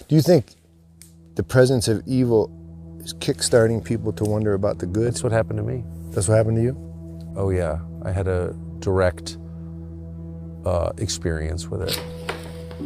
Do you think the presence of evil is kickstarting people to wonder about the good? That's what happened to me. That's what happened to you? Oh yeah, I had a direct experience with it.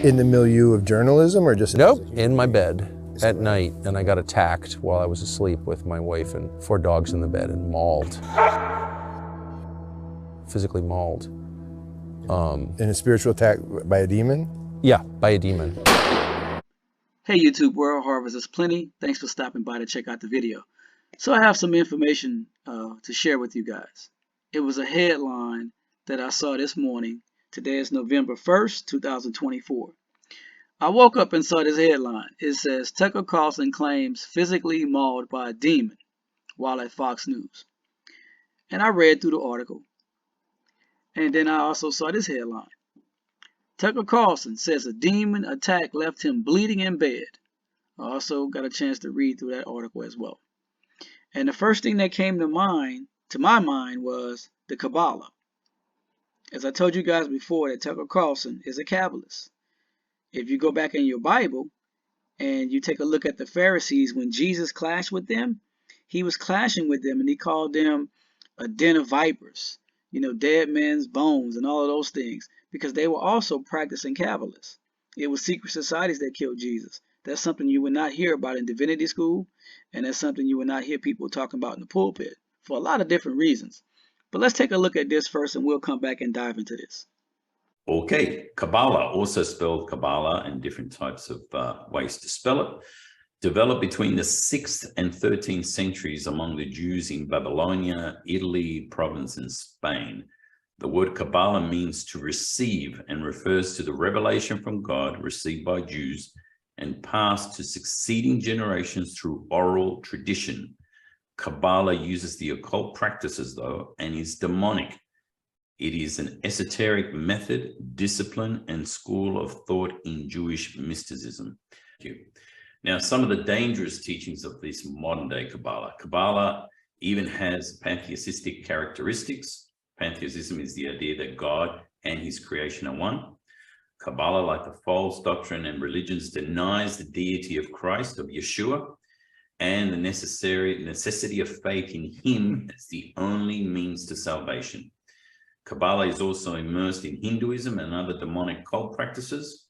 In the milieu of journalism, or just? Nope, in my bed at night, and I got attacked while I was asleep with my wife and 4 dogs in the bed and mauled. Physically mauled. In a spiritual attack by a demon? Yeah, by a demon. Hey YouTube world, Harvest is plenty. Thanks for stopping by to check out the video. So I have some information to share with you guys. It was a headline that I saw this morning. Today is November 1st, 2024. I woke up and saw this headline. It says, Tucker Carlson claims physically mauled by a demon while at Fox News. And I read through the article. And then I also saw this headline. Tucker Carlson says a demon attack left him bleeding in bed. I also got a chance to read through that article as well. And the first thing that came to my mind was the Kabbalah. As I told you guys before, that Tucker Carlson is a Cabalist. If you go back in your Bible and you take a look at the Pharisees, when Jesus clashed with them, he was clashing with them and he called them a den of vipers, dead men's bones and all of those things, because they were also practicing Kabbalists. It was secret societies that killed Jesus. That's something you would not hear about in divinity school, and that's something you would not hear people talking about in the pulpit for a lot of different reasons. But let's take a look at this first and we'll come back and dive into this. Okay, Kabbalah, also spelled Kabbalah and different types of ways to spell it, developed between the 6th and 13th centuries among the Jews in Babylonia, Italy, Provence, and Spain. The word Kabbalah means to receive and refers to the revelation from God received by Jews and passed to succeeding generations through oral tradition. Kabbalah uses the occult practices, though, and is demonic. It is an esoteric method, discipline, and school of thought in Jewish mysticism. Thank you. Now, some of the dangerous teachings of this modern-day Kabbalah. Kabbalah even has pantheistic characteristics. Pantheism is the idea that God and his creation are one. Kabbalah, like the false doctrine and religions, denies the deity of Christ, of Yeshua, and the necessity of faith in him as the only means to salvation. Kabbalah is also immersed in Hinduism and other demonic cult practices.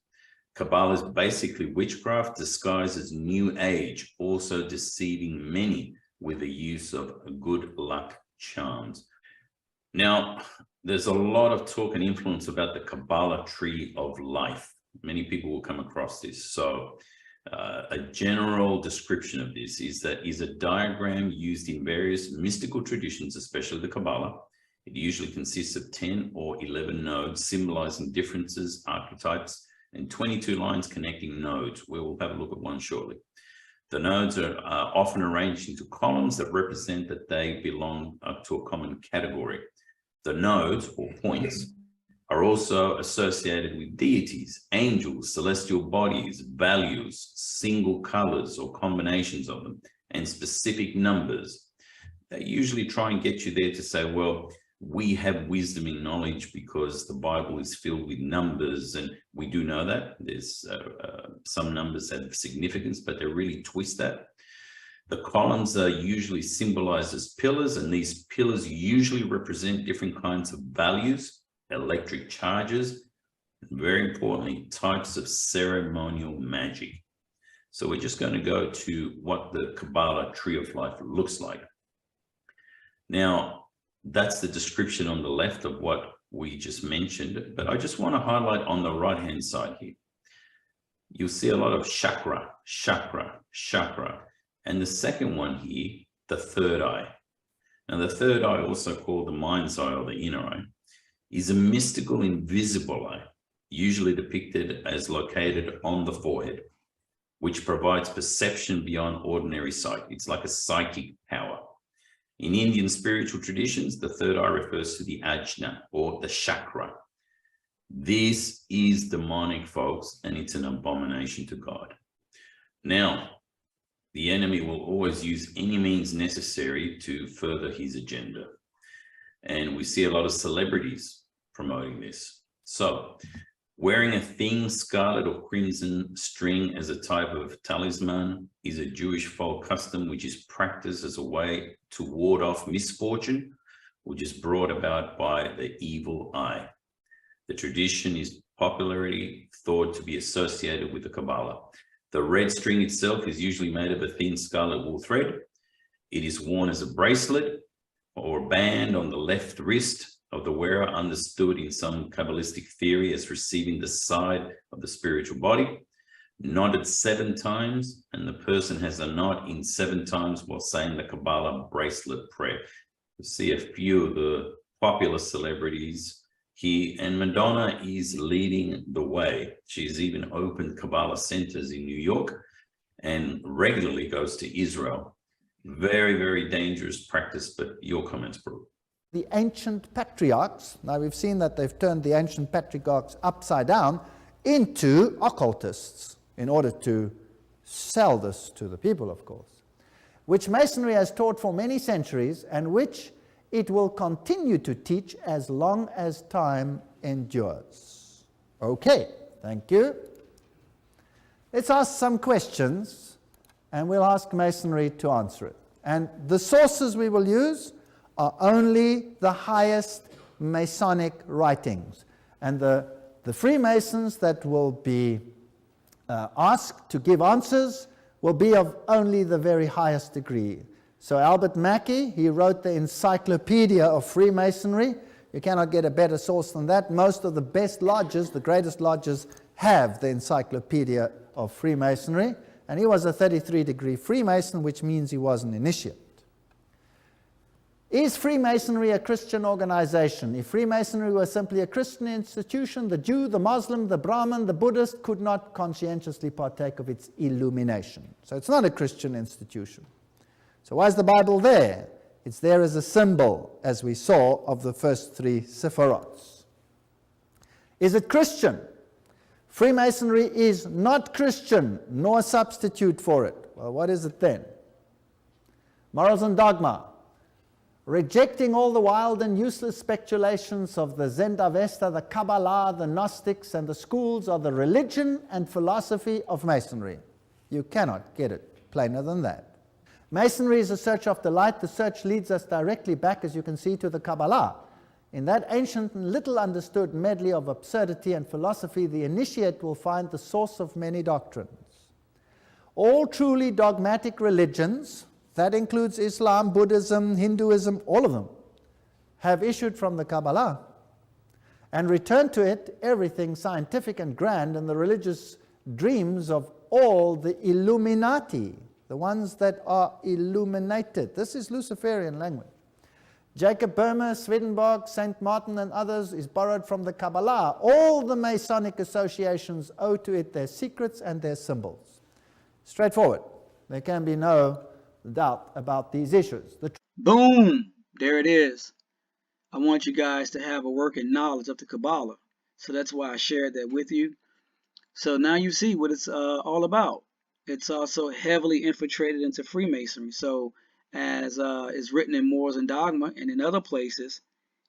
Kabbalah is basically witchcraft disguised as New Age, also deceiving many with the use of good luck charms. Now, there's a lot of talk and influence about the Kabbalah tree of life. Many people will come across this. So a general description of this is a diagram used in various mystical traditions, especially the Kabbalah. It usually consists of 10 or 11 nodes symbolizing differences, archetypes, and 22 lines connecting nodes. We will have a look at one shortly. The nodes are often arranged into columns that represent that they belong to a common category. The nodes, or points, are also associated with deities, angels, celestial bodies, values, single colors or combinations of them, and specific numbers. They usually try and get you there to say, well, we have wisdom and knowledge because the Bible is filled with numbers, and we do know that. There's some numbers have significance, but they really twist that. The columns are usually symbolized as pillars, and these pillars usually represent different kinds of values, electric charges, and very importantly, types of ceremonial magic. So we're just going to go to what the Kabbalah tree of life looks like. Now, that's the description on the left of what we just mentioned, but I just want to highlight on the right-hand side here. You'll see a lot of chakra, chakra, chakra. And the second one here, the third eye. Now, the third eye, also called the mind's eye or the inner eye, is a mystical, invisible eye, usually depicted as located on the forehead, which provides perception beyond ordinary sight. It's like a psychic power. In Indian spiritual traditions, the third eye refers to the ajna, or the chakra. This is demonic, folks, and it's an abomination to God. Now, the enemy will always use any means necessary to further his agenda. And we see a lot of celebrities promoting this. So Wearing a thin scarlet or crimson string as a type of talisman is a Jewish folk custom which is practiced as a way to ward off misfortune, which is brought about by the evil eye. The tradition is popularly thought to be associated with the Kabbalah. The red string itself is usually made of a thin scarlet wool thread. It is worn as a bracelet or band on the left wrist of the wearer, understood in some Kabbalistic theory as receiving the side of the spiritual body, nodded 7 times, and the person has a nod in 7 times while saying the Kabbalah bracelet prayer. You see a few of the popular celebrities here, and Madonna is leading the way. She's even opened Kabbalah centers in New York and regularly goes to Israel. Very, very dangerous practice, but your comments, Brooke. The ancient patriarchs, now we've seen that they've turned the ancient patriarchs upside down into occultists in order to sell this to the people, of course, which Masonry has taught for many centuries and which it will continue to teach as long as time endures. Okay, thank you. Let's ask some questions and we'll ask Masonry to answer it. And the sources we will use are only the highest Masonic writings. And the Freemasons that will be asked to give answers will be of only the very highest degree. So Albert Mackey, he wrote the Encyclopedia of Freemasonry. You cannot get a better source than that. Most of the best lodges, the greatest lodges, have the Encyclopedia of Freemasonry. And he was a 33-degree Freemason, which means he was an initiate. Is Freemasonry a Christian organization? If Freemasonry were simply a Christian institution, the Jew, the Muslim, the Brahmin, the Buddhist could not conscientiously partake of its illumination. So it's not a Christian institution. So why is the Bible there? It's there as a symbol, as we saw, of the first 3 Sephiroths. Is it Christian? Freemasonry is not Christian, nor a substitute for it. Well, what is it then? Morals and dogma. Rejecting all the wild and useless speculations of the Zend-Avesta, the Kabbalah, the Gnostics, and the schools are the religion and philosophy of Masonry. You cannot get it plainer than that. Masonry is a search after light. The search leads us directly back, as you can see, to the Kabbalah. In that ancient and little understood medley of absurdity and philosophy, the initiate will find the source of many doctrines. All truly dogmatic religions, that includes Islam, Buddhism, Hinduism, all of them, have issued from the Kabbalah and returned to it everything scientific and grand and the religious dreams of all the Illuminati, the ones that are illuminated. This is Luciferian language. Jacob Boehmer, Swedenborg, St. Martin, and others is borrowed from the Kabbalah. All the Masonic associations owe to it their secrets and their symbols. Straightforward. There can be no doubt about these issues. Boom! There it is. I want you guys to have a working knowledge of the Kabbalah. So that's why I shared that with you. So now you see what it's all about. It's also heavily infiltrated into Freemasonry. So as is written in Morals and Dogma and in other places,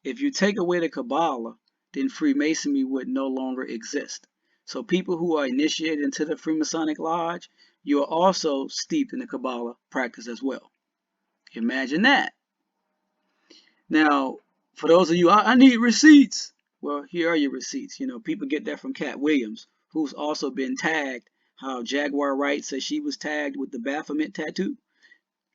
if you take away the Kabbalah, then Freemasonry would no longer exist. So people who are initiated into the Freemasonic Lodge, you are also steeped in the Kabbalah practice as well. Imagine that. Now, for those of you, I need receipts. Well, here are your receipts. You know, people get that from Cat Williams, who's also been tagged. How Jaguar Wright says she was tagged with the Baphomet tattoo.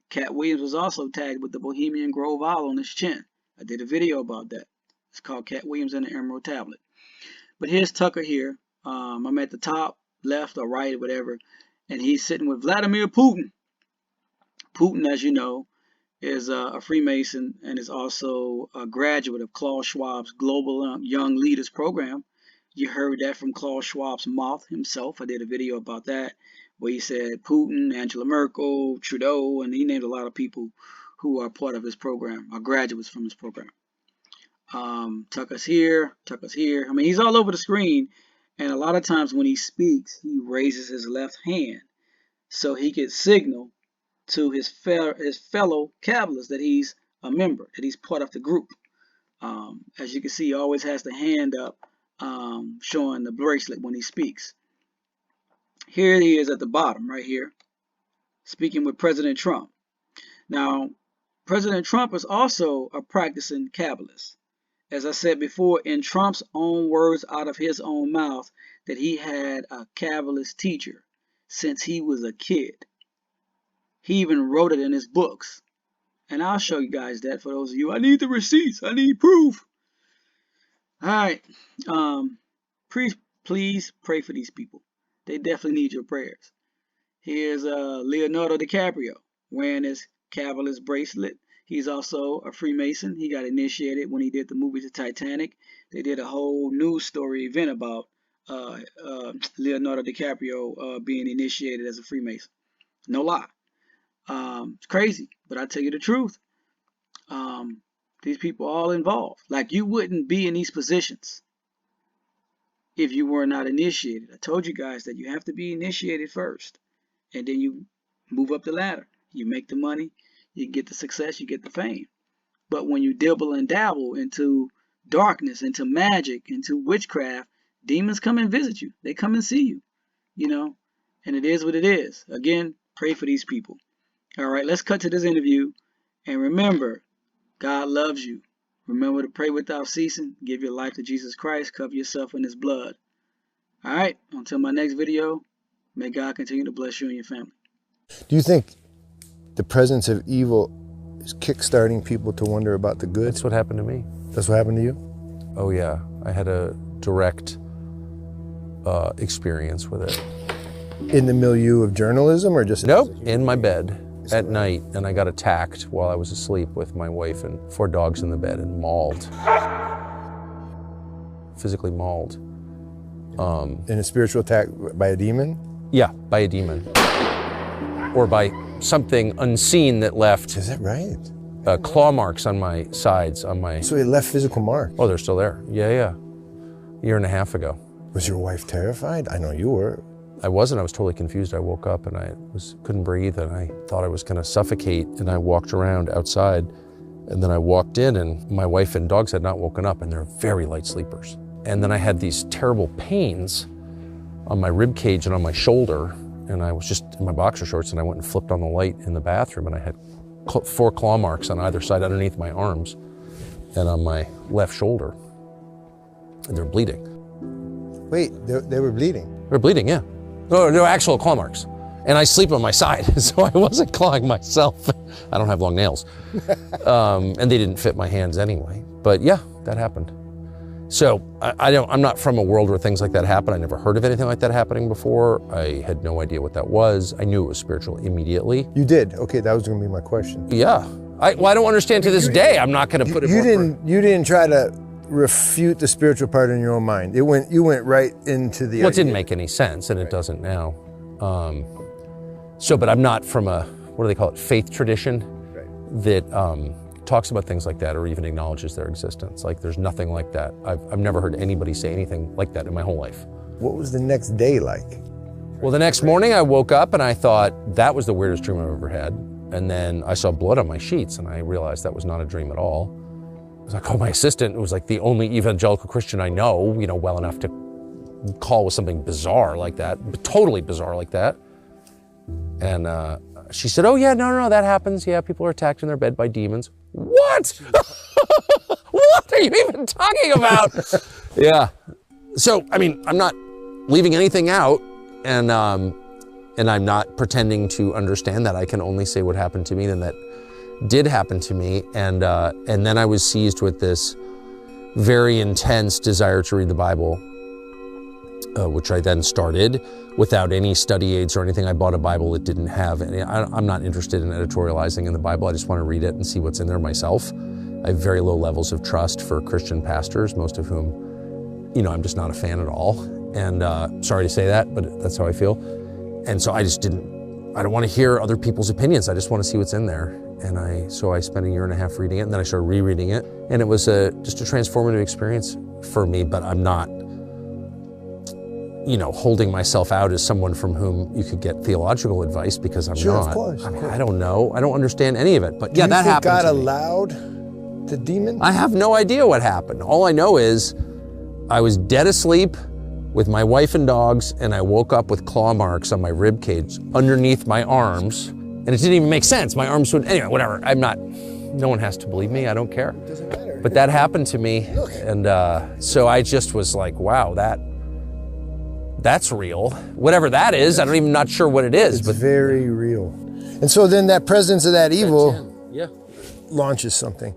Cat Williams was also tagged with the Bohemian Grove Owl on his chin. I did a video about that. It's called Cat Williams and the Emerald Tablet. But here's Tucker here. I'm at the top, left or right, whatever. And he's sitting with Vladimir Putin. Putin, as you know, is a Freemason and is also a graduate of Klaus Schwab's Global Young Leaders Program. You heard that from Klaus Schwab's mouth himself. I did a video about that where he said Putin, Angela Merkel, Trudeau, and he named a lot of people who are part of his program, are graduates from his program. Tucker's here, Tucker's here. I mean, he's all over the screen. And a lot of times when he speaks, he raises his left hand so he can signal to his fellow Cabalists that he's a member, that he's part of the group. As you can see, he always has the hand up showing the bracelet when he speaks. Here he is at the bottom right here, speaking with President Trump. Now, President Trump is also a practicing Cabalist. As I said before, in Trump's own words out of his own mouth, that he had a Cabalist teacher since he was a kid. He even wrote it in his books. And I'll show you guys that for those of you. I need the receipts. I need proof. All right. Please pray for these people. They definitely need your prayers. Here's Leonardo DiCaprio wearing his Cabalist bracelet. He's also a Freemason. He got initiated when he did the movie The Titanic. They did a whole news story event about Leonardo DiCaprio being initiated as a Freemason. No lie. It's crazy, but I tell you the truth. These people are all involved. Like, you wouldn't be in these positions if you were not initiated. I told you guys that you have to be initiated first, and then you move up the ladder. You make the money, you get the success, you get the fame. But when you dibble and dabble into darkness, into magic, into witchcraft, demons come and visit you. They come and see you, you know, and it is what it is. Again, pray for these people. All right, let's cut to this interview. And remember, God loves you. Remember to pray without ceasing. Give your life to Jesus Christ. Cover yourself in his blood. All right, until my next video, may God continue to bless you and your family. Do you think the presence of evil is kickstarting people to wonder about the good? That's what happened to me. That's what happened to you? Oh yeah, I had a direct experience with it. In the milieu of journalism, or just... Nope, in my bed at night, and I got attacked while I was asleep with my wife and 4 dogs in the bed and mauled. Physically mauled. In a spiritual attack by a demon? Yeah, by a demon. Or by something unseen that left... Is that right? Claw marks on my sides, on my... So it left physical marks? Oh, they're still there. Yeah, yeah. A year and a half ago. Was your wife terrified? I know you were. I wasn't. I was totally confused. I woke up and I couldn't breathe, and I thought I was going to suffocate, and I walked around outside, and then I walked in, and my wife and dogs had not woken up, and they're very light sleepers. And then I had these terrible pains on my rib cage and on my shoulder, and I was just in my boxer shorts, and I went and flipped on the light in the bathroom, and I had 4 claw marks on either side underneath my arms and on my left shoulder, and they're bleeding. Wait, they were bleeding? They're bleeding, yeah. No, they're actual claw marks. And I sleep on my side, so I wasn't clawing myself. I don't have long nails. And they didn't fit my hands anyway. But yeah, that happened. So I'm not from a world where things like that happen. I never heard of anything like that happening before. I had no idea what that was. I knew it was spiritual immediately. You did? Okay, that was gonna be my question. Yeah. I don't understand to this day. I'm not gonna put it You didn't try to refute the spiritual part in your own mind. You went right into the... Well, it didn't make any sense, and it doesn't now. But I'm not from a, what do they call it, faith tradition that talks about things like that or even acknowledges their existence. Like, there's nothing like that. I've never heard anybody say anything like that in my whole life. What was the next day like? Well, the next morning I woke up and I thought that was the weirdest dream I've ever had. And then I saw blood on my sheets and I realized that was not a dream at all. I called my assistant, who was like the only evangelical Christian I know, well enough to call with something bizarre like that, totally bizarre like that. And she said, oh yeah, no, that happens. Yeah, people are attacked in their bed by demons. What? What are you even talking about? Yeah. So, I mean, I'm not leaving anything out, and I'm not pretending to understand that. I can only say what happened to me, and that did happen to me, and then I was seized with this very intense desire to read the Bible, which I then started without any study aids or anything. I bought a Bible that didn't have any. I'm not interested in editorializing in the Bible. I just want to read it and see what's in there myself. I have very low levels of trust for Christian pastors, most of whom, I'm just not a fan at all. And sorry to say that, but that's how I feel. And so I don't want to hear other people's opinions. I just want to see what's in there. And so I spent a year and a half reading it, and then I started rereading it. And it was just a transformative experience for me, but I'm not, holding myself out as someone from whom you could get theological advice, because I'm Sure, not. of course. I don't know. I don't understand any of it, but yeah, that happened God to me. allowed the demon? I have no idea what happened. All I know is I was dead asleep with my wife and dogs, and I woke up with claw marks on my rib cage underneath my arms, and it didn't even make sense. My arms would, anyway, whatever. No one has to believe me, I don't care. It doesn't matter. But that happened to me, and so I just was like, wow, that's real. Whatever that is, I'm even not sure what it is. It's but very real. And so then that presence of that evil yeah. launches something.